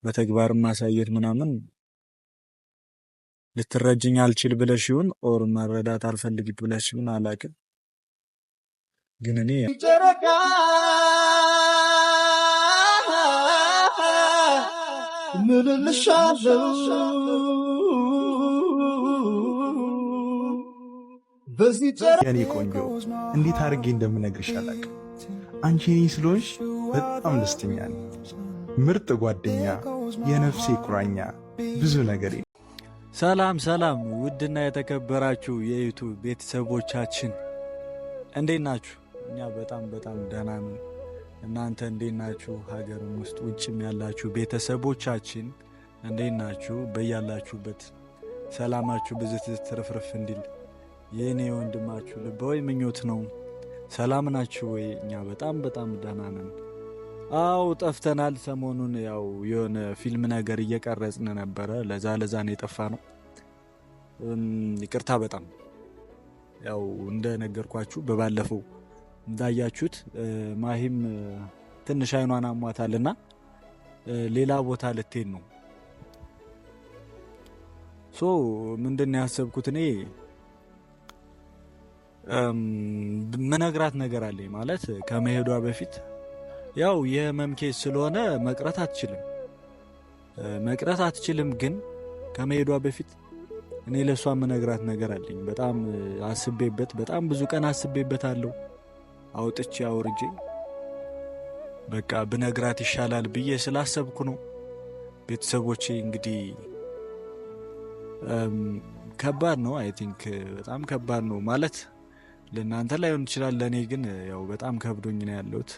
በተግባር ማሳየት ምናምን ልትረጅኝ አልችል ብለሽ ይሁን ኦር መረዳት አልፈልግ ብለሽ ይሁን አላውቅም። ግን እኔ ጨረቃ ምልልሻለው በዚህ ጨረቃ የኔ ቆንጆ እንዴት አድርጌ እንደምነግርሽ አላውቅም። አንቺ እኔ ስለሆንሽ በጣም ደስተኛ ነኝ። ምርጥ ጓደኛ፣ የነፍሴ ቁራኛ፣ ብዙ ነገር። ሰላም ሰላም! ውድና የተከበራችሁ የዩቱብ ቤተሰቦቻችን እንዴት ናችሁ? እኛ በጣም ደህና ነን። እናንተ እንዴት ናችሁ? ሀገርም ውስጥ ውጭም ያላችሁ ቤተሰቦቻችን እንዴት ናችሁ? በያላችሁበት ሰላማችሁ ብዝት ትርፍርፍ እንዲል የኔ ወንድማችሁ ልባዊ ምኞት ነው። ሰላም ናችሁ ወይ? እኛ በጣም ደህና ነን። አው ጠፍተናል። ሰሞኑን ያው የሆነ ፊልም ነገር እየቀረጽን ነበረ። ለዛ ነው የጠፋ ነው። ይቅርታ በጣም ያው እንደነገርኳችሁ በባለፈው እንዳያችሁት ማሂም ትንሽ አይኗን አሟታልና ሌላ ቦታ ልትሄድ ነው። ምንድነው ያሰብኩት እኔ ምነግራት ነገር አለኝ ማለት ከመሄዷ በፊት ያው የህመም ኬስ ስለሆነ መቅረት አትችልም። ግን ከመሄዷ በፊት እኔ ለሷ ምነግራት ነገር አለኝ። በጣም አስቤበት፣ በጣም ብዙ ቀን አስቤበታለሁ። አውጥቼ አውርጄ በቃ ብነግራት ይሻላል ብዬ ስላሰብኩ ነው። ቤተሰቦቼ እንግዲህ ከባድ ነው። አይ ቲንክ በጣም ከባድ ነው ማለት ለእናንተ ላይሆን ይችላል። ለእኔ ግን ያው በጣም ከብዶኝ ነው ያለሁት።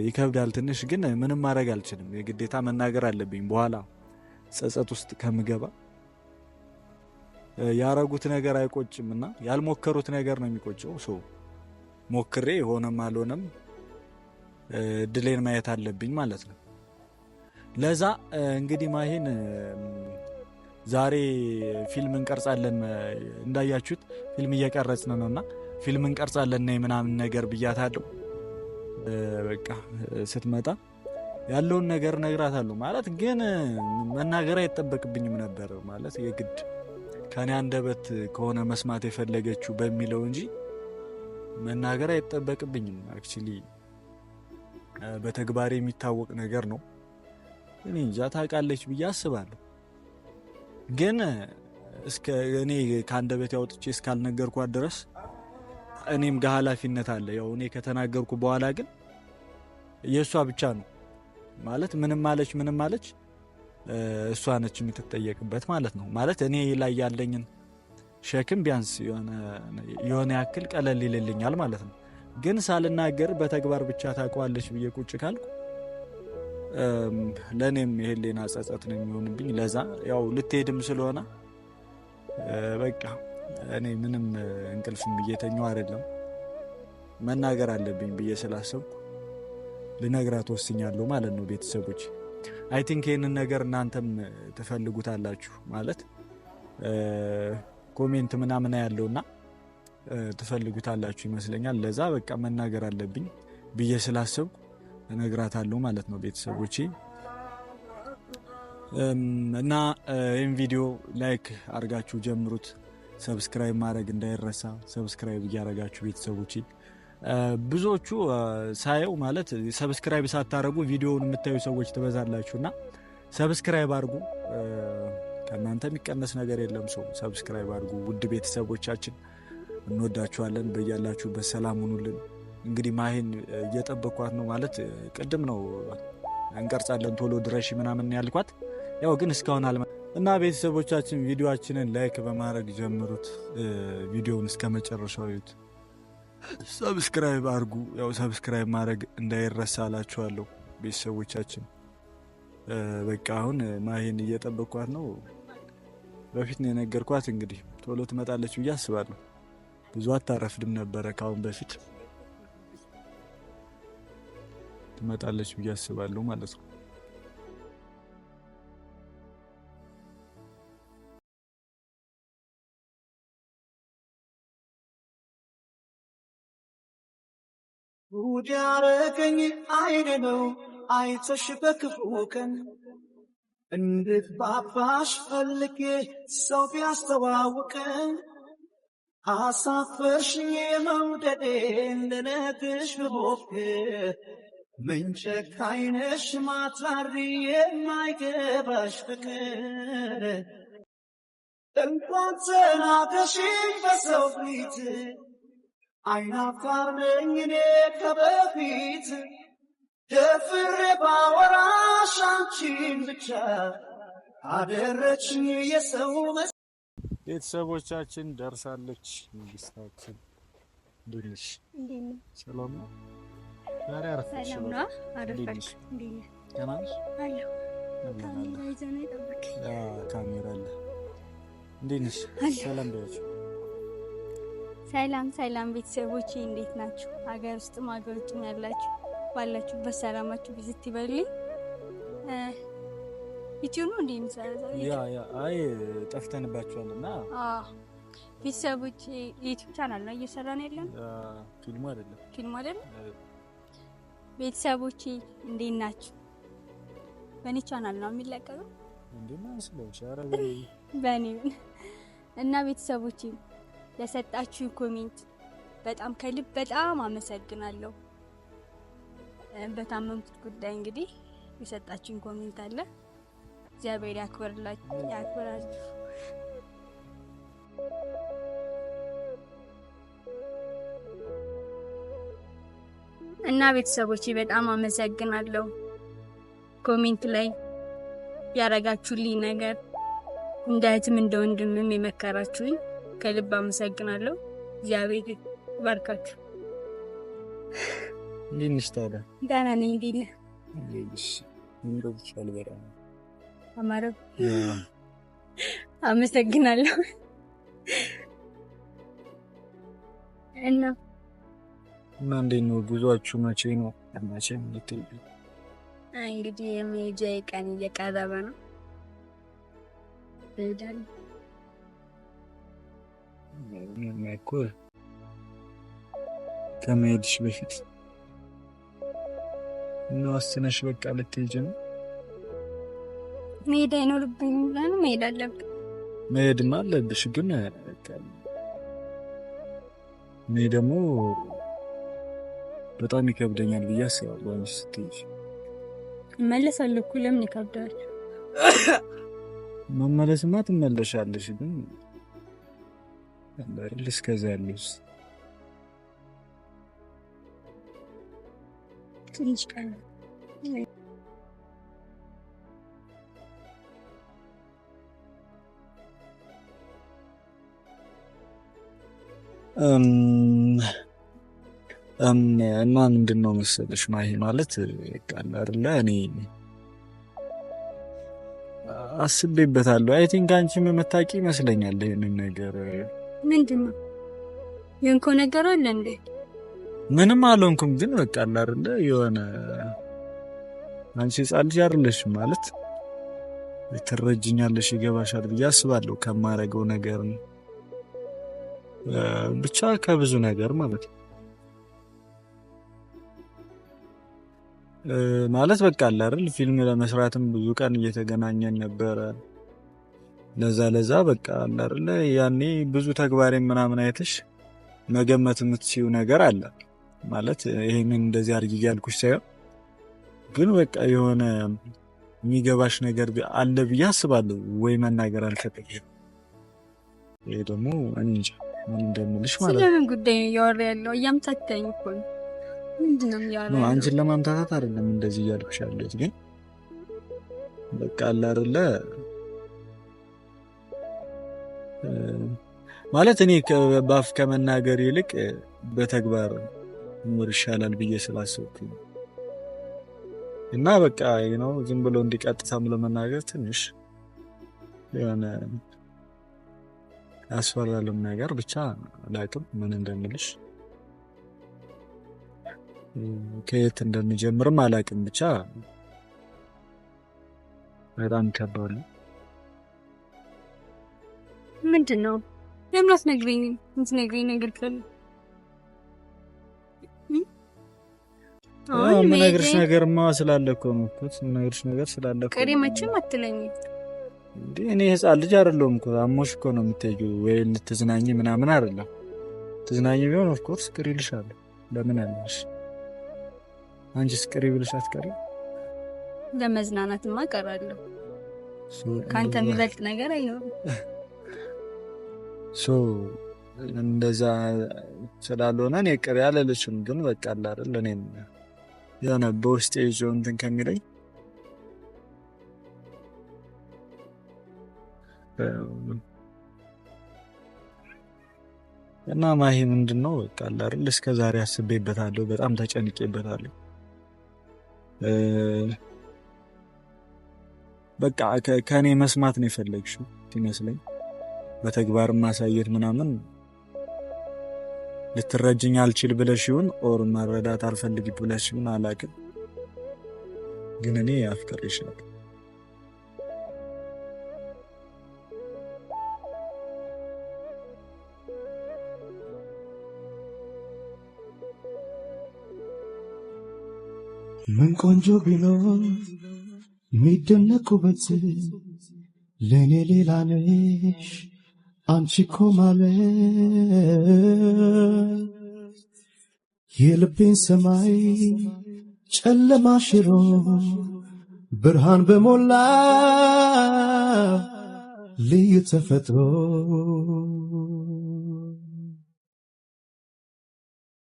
ይከብዳል ትንሽ፣ ግን ምንም ማድረግ አልችልም። የግዴታ መናገር አለብኝ በኋላ ጸጸት ውስጥ ከምገባ። ያረጉት ነገር አይቆጭምና ያልሞከሩት ነገር ነው የሚቆጨው። ሞክሬ ሆነም አልሆነም እድሌን ማየት አለብኝ ማለት ነው። ለዛ እንግዲህ ማሂን ዛሬ ፊልም እንቀርጻለን፣ እንዳያችሁት ፊልም እየቀረጽን ነውና ፊልም እንቀርጻለን ምናምን ነገር ብያታለሁ። በቃ ስትመጣ ያለውን ነገር ነግራታለሁ ማለት ግን መናገር አይጠበቅብኝም ነበር ማለት የግድ ከኔ አንደበት ከሆነ መስማት የፈለገችው በሚለው እንጂ መናገር አይጠበቅብኝም። አክቹሊ በተግባር የሚታወቅ ነገር ነው። እኔ እንጃ ታውቃለች ብዬ አስባለሁ። ግን እስከ እኔ ከአንደበት ያወጥቼ እስካልነገርኳት ድረስ እኔም ጋር ኃላፊነት አለ። ያው እኔ ከተናገርኩ በኋላ ግን የእሷ ብቻ ነው ማለት ምንም አለች እሷ ነች የምትጠየቅበት ማለት ነው። ማለት እኔ ላይ ያለኝን ሸክም ቢያንስ የሆነ ያክል ቀለል ይልልኛል ማለት ነው። ግን ሳልናገር በተግባር ብቻ ታውቀዋለች ብዬ ቁጭ ካልኩ ለእኔም የህሊና ጸጸት ነው የሚሆንብኝ። ለዛ ያው ልትሄድም ስለሆነ በቃ እኔ ምንም እንቅልፍም ብዬተኛው አይደለም መናገር አለብኝ ብዬ ስላሰብኩ ልነግራት ወስኛለሁ ማለት ነው። ቤተሰቦች አይ ቲንክ ይህንን ነገር እናንተም ትፈልጉታላችሁ ማለት ኮሜንት ምናምን ያለውና ትፈልጉታላችሁ ይመስለኛል። ለዛ በቃ መናገር አለብኝ ብዬ ስላሰብኩ እነግራታለሁ ማለት ነው። ቤተሰቦቼ እና ይህን ቪዲዮ ላይክ አርጋችሁ ጀምሩት። ሰብስክራይብ ማድረግ እንዳይረሳ። ሰብስክራይብ እያረጋችሁ ቤተሰቦቼ ብዙዎቹ ሳየው ማለት ሰብስክራይብ ሳታረጉ ቪዲዮውን የምታዩ ሰዎች ትበዛላችሁና ሰብስክራይብ አርጉ። ከእናንተ የሚቀነስ ነገር የለም። ሰብስክራይብ አርጉ። ውድ ቤተሰቦቻችን እንወዳችኋለን። በያላችሁበት ሰላም ሁኑልን። እንግዲህ ማሂን እየጠበኳት ነው ማለት ቅድም ነው እንቀርጻለን ቶሎ ድረሽ ምናምን ያልኳት፣ ያው ግን እስካሁን እና ቤተሰቦቻችን ቪዲዮአችንን ላይክ በማድረግ ጀምሩት። ቪዲዮውን እስከ መጨረሻው እዩት። ሰብስክራይብ አርጉ። ያው ሰብስክራይብ ማድረግ እንዳይረሳላችኋለሁ ቤተሰቦቻችን። በቃ አሁን ማሂን እየጠበኳት ነው። በፊት ነው የነገርኳት። እንግዲህ ቶሎ ትመጣለች ብዬ አስባለሁ። ብዙ አታረፍድም ነበረ ካሁን በፊት ትመጣለች ብዬ አስባለሁ ማለት ነው። ውድ ያረገኝ አይኔ ነው አይተሽ በክፉ ቀን እንድትባባሽ ፈልጌ ሰው ቢያስተዋውቀን አሳፈርሽኝ መውደዴ ልነግርሽ ብሞክር ምን ጨካኝ ነሽ ማትራሪ የማይገባሽ ፍቅር እንኳን ተናገርሽኝ በሰው ፊት አይናፋር ነኝ እኔ ከበፊት ደፍሬ ባወራሽ አንቺን ብቻ አደረችኝ የሰው ቤተሰቦቻችን ደርሳለች። ንግስታችን ድንሽ ሰላም ነው። ዛሬ አረፈች ነው አረፈች እንዴ ተማሽ አሎ ካሜራ ይዘና ይጠብቅ ካሜራ አለ እንዴንሽ ሰላም በያችሁ። ሰላም ቤተሰቦቼ እንዴት ናችሁ? ሀገር ውስጥም ሀገር ውጭም ያላችሁ ባላችሁበት ሰላማችሁ ቢዝት ይበልልኝ። ዩቲዩብ ነው እንዴ የምሰራው? ያ አይ ጠፍተንባችኋልና ቤተሰቦቼ ዩቲዩብ ቻናል ነው እየሰራን ያለን። ፊልሙ አይደለም ቤተሰቦቼ እንዴት ናችሁ? በእኔ ቻናል ነው የሚለቀቀው እንደማስበው ሻራ በእኔ እና ቤተሰቦቼ ለሰጣችሁ ኮሜንት በጣም ከልብ በጣም አመሰግናለሁ። በታመምኩት ጉዳይ እንግዲህ የሰጣችሁኝ ኮሜንት አለ። እግዚአብሔር ያክብርላችሁ ያክብራችሁ። እና ቤተሰቦቼ በጣም አመሰግናለሁ። ኮሜንት ላይ ያረጋችሁልኝ ነገር እንደ እህትም እንደ ወንድምም የመከራችሁኝ ከልብ አመሰግናለሁ። እግዚአብሔር ይባርካችሁ። እንዴት ታዲያ? ደህና ነኝ። እንዴት ነህ? እሺ ምን ይችላል በራ አማረብ አመሰግናለሁ። እና እንዴት ነው ጉዟችሁ? መቼ ነው የምትሄዱ? እንግዲህ የመሄጃ ቀን እየቀረበ ነው። እሄዳለሁ። እኮ ከመሄድሽ በፊት ነው ወስነሽ በቃ ልትሄጂ ነው? መሄድ አይኖርብኝም ብለን መሄድ አለብን። መሄድማ አለብሽ፣ ግን እኔ ደግሞ በጣም ይከብደኛል ብዬ አስባለሁ። አንቺ ስትሄጂ እመለሳለሁ እኮ ለምን ይከብዳል? መመለስማ ትመለሻለሽ፣ ግን እስከዛ ያለሽ ትንሽ ቀን እና ምንድነው መሰለሽ ማሂ ማለት ቃል አይደለ እኔ አስቤበታለሁ። አይ ቲንክ አንቺም የምታውቂ ይመስለኛል ይሄንን ነገር። ምንድነው የንኮ ነገር አለ እንዴ? ምንም አልሆንኩም፣ ግን በቃ አይደለ የሆነ አንቺ ሕፃን ልጅ አይደለሽ ማለት ትረጅኛለሽ፣ ይገባሻል ብዬ አስባለሁ። ከማረገው ነገር ብቻ ከብዙ ነገር ማለት ማለት በቃ አይደል ፊልም ለመስራትም ብዙ ቀን እየተገናኘን ነበረ። ለዛ በቃ አይደል ያኔ ብዙ ተግባሬን ምናምን አይተሽ መገመት የምትችይው ነገር አለ ማለት ይሄንን እንደዚህ አድርጊ ያልኩሽ ሳይሆን ግን በቃ የሆነ የሚገባሽ ነገር አለ ብዬ አስባለሁ። ወይ መናገር አልፈለግሽም። ይሄ ደግሞ እኔ እንጃ ምን እንደምልሽ ማለት ነው። ስለምን ጉዳይ ያወራ ያለው እያምታታኝ እኮ ነው። ምንድነው ያለው? አንቺን ለማምታታት አይደለም እንደዚህ እያልኩሽ ያለሁት፣ ግን በቃ አይደለ ማለት እኔ በአፍ ከመናገር ይልቅ በተግባር ኖር ይሻላል ብዬ ስላሰብኩኝ እና በቃ ነው ዝም ብሎ እንዲቀጥታም ለመናገር ትንሽ የሆነ ያስፈራልም ነገር ብቻ ላይኩም ምን እንደምልሽ ከየት እንደሚጀምርም አላውቅም። ብቻ በጣም ከባድ ነው። ምንድነው ለምን አትነግሪኝም? የምትነግሪኝ ነገር ካለ ምነግርሽ ነገርማ ስላለ እኮ ነው እኮ ምነግርሽ ነገር ስላለ እኮ ቅሪ መቼም አትለኝም እንዴ። እኔ ህፃን ልጅ አይደለሁም እኮ አሞሽ እኮ ነው የምትሄጂው ወይ ልትዝናኝ ምናምን አይደለም። ትዝናኝ ቢሆን ኦፍ ኮርስ ቅሪ ልሻለሁ። ለምን አለሽ አንቺስ ቅሪ ብለሽ አትቀሪ? ለመዝናናትማ ቀራለሁ። ካንተ የሚበልጥ ነገር አይኖርም። እንደዛ ስላልሆነ እኔ ቅሪ አልልሽም። ግን በቃ አለ አይደል እኔም የሆነ በውስጤ ይዞ እንትን ከሚለኝ እና ማሂ ምንድነው በቃ አለ አይደል እስከ ዛሬ አስቤበታለሁ፣ በጣም ተጨንቄበታለሁ። በቃ ከኔ መስማት ነው የፈለግሽው ይመስለኝ። በተግባር ማሳየት ምናምን ልትረጅኝ አልችል ብለሽ ይሁን ኦር መረዳት አልፈልግ ብለሽ ይሁን አላውቅም፣ ግን እኔ አፍቅሬሻለሁ። ምን ቆንጆ ቢኖር የሚደነቁበት ለእኔ ሌላ ነሽ አንቺ እኮ ማለት የልቤን ሰማይ ጨለማ ሽሮ ብርሃን በሞላ ልዩ ተፈጥሮ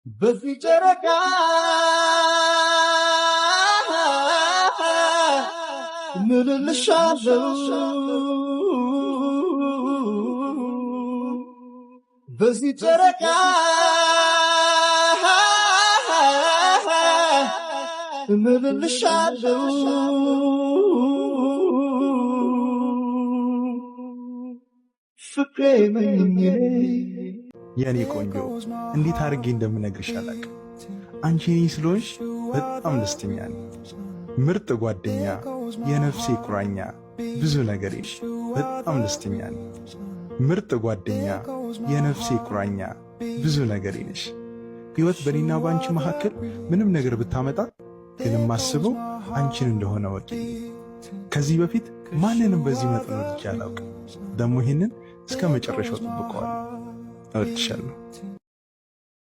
በዚህ ጨረቃ ምልልሻለሁ በዚህ ጨረቃ ምልልሻለሁ ፍቅሬ መኝኜ የኔ ቆንጆ እንዴት አድርጌ እንደምነግርሽ አላውቅም። አንቺ እኔ ስለሆንሽ በጣም ደስተኛ ነኝ። ምርጥ ጓደኛ፣ የነፍሴ ቁራኛ፣ ብዙ ነገሬሽ በጣም ደስተኛ ነኝ። ምርጥ ጓደኛ፣ የነፍሴ ቁራኛ፣ ብዙ ነገሬ ነሽ። ሕይወት በኔና ባንቺ መካከል ምንም ነገር ብታመጣ ግን የማስበው አንቺን እንደሆነ ወቂ። ከዚህ በፊት ማንንም በዚህ መጠን ወድጄ አላውቅም። ደግሞ ይሄንን እስከ መጨረሻው ጠብቀዋለሁ። እወድሻለሁ።